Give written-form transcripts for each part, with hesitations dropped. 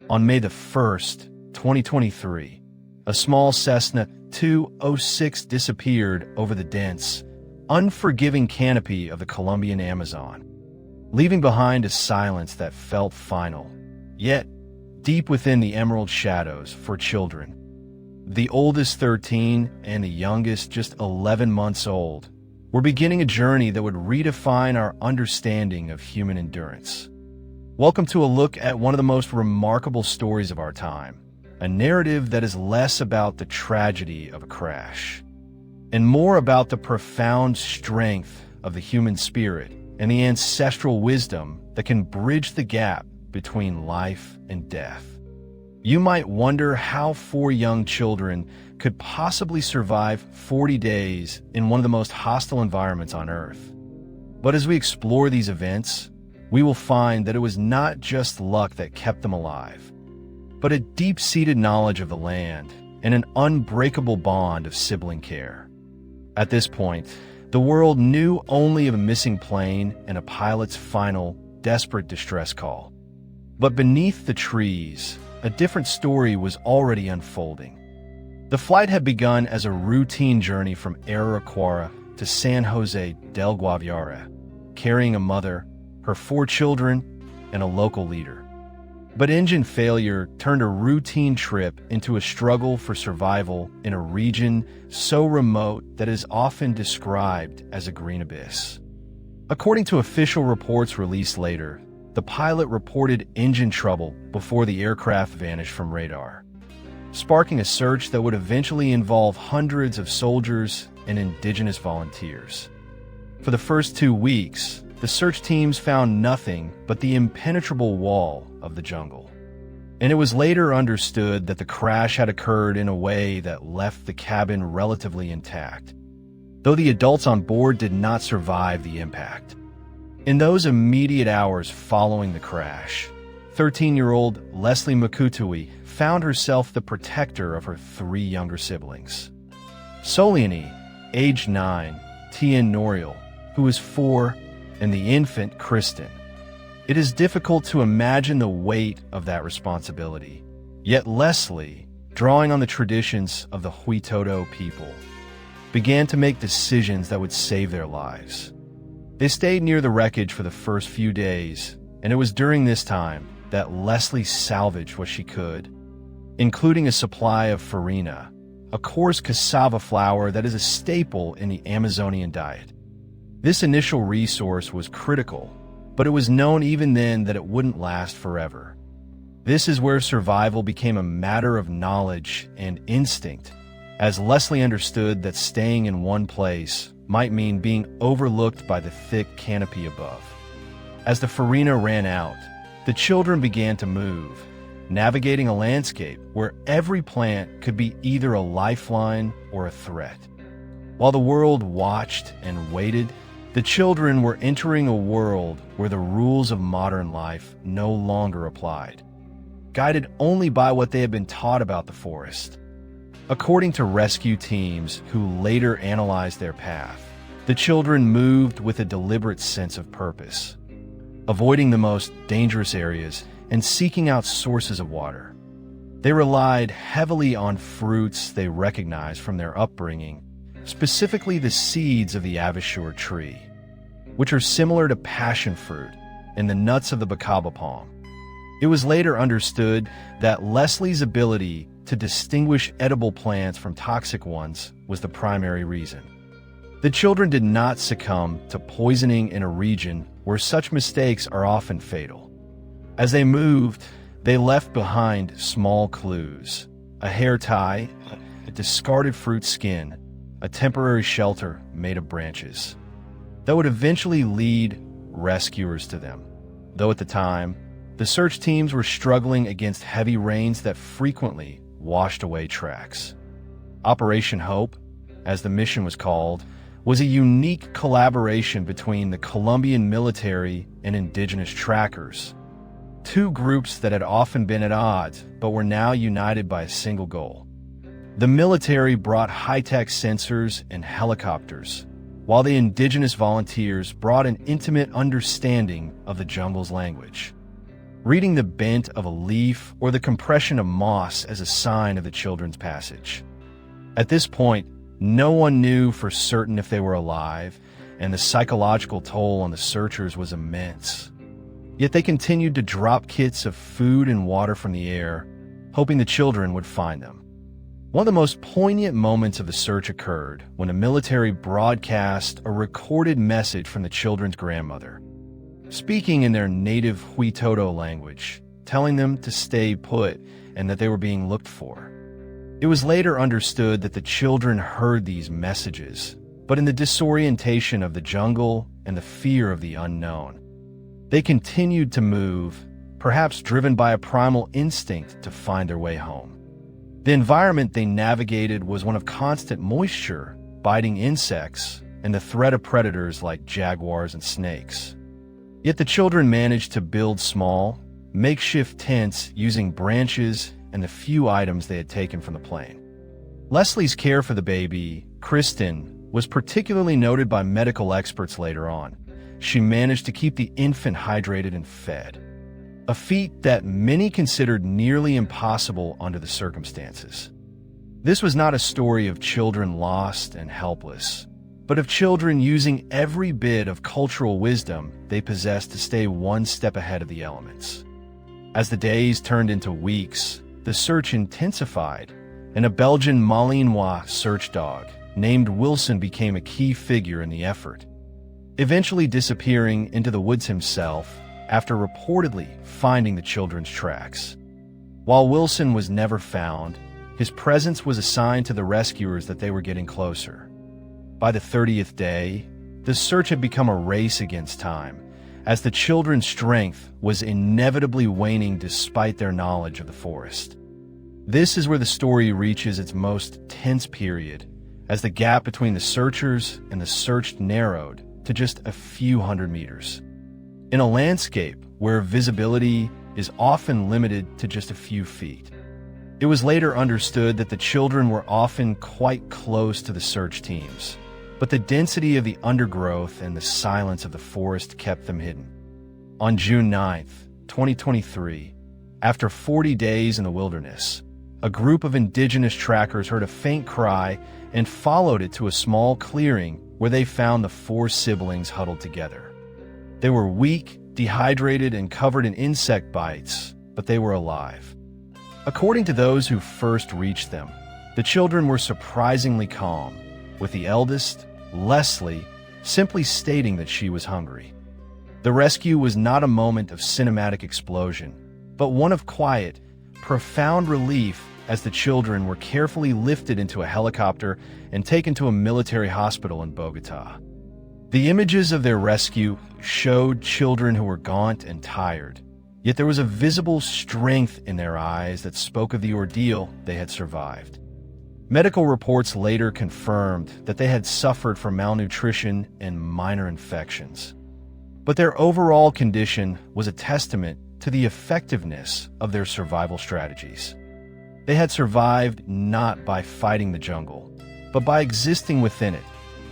On May the 1st, 2023, a small Cessna 206 disappeared over the dense, unforgiving canopy of the Colombian Amazon, leaving behind a silence that felt final, yet deep within the emerald shadows for children. The oldest 13 and the youngest just 11 months old were beginning a journey that would redefine our understanding of human endurance. Welcome to a look at one of the most remarkable stories of our time, a narrative that is less about the tragedy of a crash and more about the profound strength of the human spirit and the ancestral wisdom that can bridge the gap between life and death. You might wonder how 4 young children could possibly survive 40 days in one of the most hostile environments on Earth. But as we explore these events, we will find that it was not just luck that kept them alive, but a deep-seated knowledge of the land and an unbreakable bond of sibling care. At this point, the world knew only of a missing plane and a pilot's final, desperate distress call. But beneath the trees, a different story was already unfolding. The flight had begun as a routine journey from Araraquara to San Jose del Guaviare, carrying a mother, her 4 children, and a local leader. But engine failure turned a routine trip into a struggle for survival in a region so remote that is often described as a green abyss. According to official reports released later, the pilot reported engine trouble before the aircraft vanished from radar, sparking a search that would eventually involve hundreds of soldiers and indigenous volunteers. For the first 2 weeks, the search teams found nothing but the impenetrable wall of the jungle. And it was later understood that the crash had occurred in a way that left the cabin relatively intact, though the adults on board did not survive the impact. In those immediate hours following the crash, 13-year-old Leslie Mukutuy found herself the protector of her 3 younger siblings. Soliani, age 9, Tien Noriel, who was 4, and the infant Kristen. It is difficult to imagine the weight of that responsibility. Yet Leslie, drawing on the traditions of the Huitoto people, began to make decisions that would save their lives. They stayed near the wreckage for the first few days, and it was during this time that Leslie salvaged what she could, including a supply of fariña, a coarse cassava flour that is a staple in the Amazonian diet. This initial resource was critical, but it was known even then that it wouldn't last forever. This is where survival became a matter of knowledge and instinct, as Leslie understood that staying in one place might mean being overlooked by the thick canopy above. As the fariña ran out, the children began to move, navigating a landscape where every plant could be either a lifeline or a threat. While the world watched and waited, the children were entering a world where the rules of modern life no longer applied, guided only by what they had been taught about the forest. According to rescue teams who later analyzed their path, the children moved with a deliberate sense of purpose, avoiding the most dangerous areas and seeking out sources of water. They relied heavily on fruits they recognized from their upbringing, specifically the seeds of the avichure tree, which are similar to passion fruit, and the nuts of the bacaba palm. It was later understood that Leslie's ability to distinguish edible plants from toxic ones was the primary reason. The children did not succumb to poisoning in a region where such mistakes are often fatal. As they moved, they left behind small clues: a hair tie, a discarded fruit skin, a temporary shelter made of branches, that would eventually lead rescuers to them. Though at the time, the search teams were struggling against heavy rains that frequently washed away tracks. Operation Hope, as the mission was called, was a unique collaboration between the Colombian military and indigenous trackers, 2 groups that had often been at odds but were now united by a single goal. The military brought high-tech sensors and helicopters, while the indigenous volunteers brought an intimate understanding of the jungle's language. reading the bent of a leaf or the compression of moss as a sign of the children's passage. At this point, no one knew for certain if they were alive, and the psychological toll on the searchers was immense. Yet they continued to drop kits of food and water from the air, hoping the children would find them. One of the most poignant moments of the search occurred when the military broadcast a recorded message from the children's grandmother, speaking in their native Huitoto language, telling them to stay put and that they were being looked for. It was later understood that the children heard these messages, but in the disorientation of the jungle and the fear of the unknown, they continued to move, perhaps driven by a primal instinct to find their way home. The environment they navigated was one of constant moisture, biting insects, and the threat of predators like jaguars and snakes. Yet the children managed to build small, makeshift tents using branches and the few items they had taken from the plane. Leslie's care for the baby, Kristen, was particularly noted by medical experts later on. She managed to keep the infant hydrated and fed, a feat that many considered nearly impossible under the circumstances. This was not a story of children lost and helpless, but of children using every bit of cultural wisdom they possessed to stay one step ahead of the elements. As the days turned into weeks, the search intensified, and a Belgian Malinois search dog named Wilson became a key figure in the effort, eventually disappearing into the woods himself after reportedly finding the children's tracks. While Wilson was never found, his presence was a sign to the rescuers that they were getting closer. By the 30th day, the search had become a race against time, as the children's strength was inevitably waning despite their knowledge of the forest. This is where the story reaches its most tense period, as the gap between the searchers and the searched narrowed to just a few hundred meters. In a landscape where visibility is often limited to just a few feet, it was later understood that the children were often quite close to the search teams, but the density of the undergrowth and the silence of the forest kept them hidden. On June 9th, 2023, after 40 days in the wilderness, a group of Indigenous trackers heard a faint cry and followed it to a small clearing where they found the 4 siblings huddled together. They were weak, dehydrated, and covered in insect bites, but they were alive. According to those who first reached them, the children were surprisingly calm, with the eldest, Leslie, simply stating that she was hungry. The rescue was not a moment of cinematic explosion, but one of quiet, profound relief as the children were carefully lifted into a helicopter and taken to a military hospital in Bogota. The images of their rescue showed children who were gaunt and tired, yet there was a visible strength in their eyes that spoke of the ordeal they had survived. Medical reports later confirmed that they had suffered from malnutrition and minor infections, but their overall condition was a testament to the effectiveness of their survival strategies. They had survived not by fighting the jungle, but by existing within it,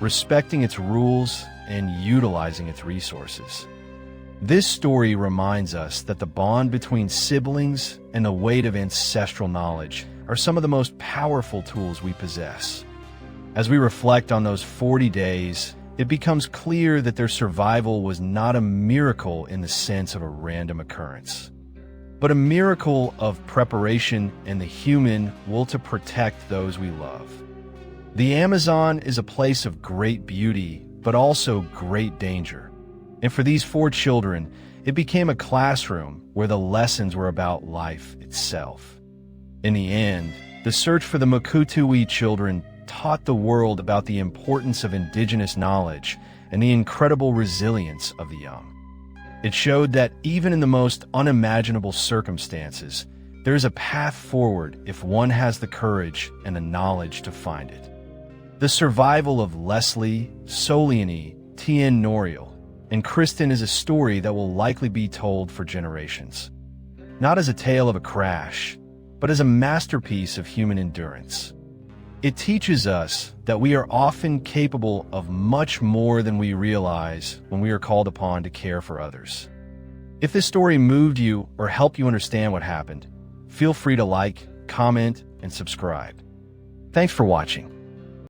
respecting its rules and utilizing its resources. This story reminds us that the bond between siblings and the weight of ancestral knowledge are some of the most powerful tools we possess. As we reflect on those 40 days, it becomes clear that their survival was not a miracle in the sense of a random occurrence, but a miracle of preparation and the human will to protect those we love. The Amazon is a place of great beauty, but also great danger. And for these 4 children, it became a classroom where the lessons were about life itself. In the end, the search for the Mukutuy children taught the world about the importance of indigenous knowledge and the incredible resilience of the young. It showed that even in the most unimaginable circumstances, there is a path forward if one has the courage and the knowledge to find it. The survival of Leslie, Soliani, Tien Noriel, and Kristen is a story that will likely be told for generations. Not as a tale of a crash, but as a masterpiece of human endurance. It teaches us that we are often capable of much more than we realize when we are called upon to care for others. If this story moved you or helped you understand what happened, feel free to like, comment, and subscribe. Thanks for watching.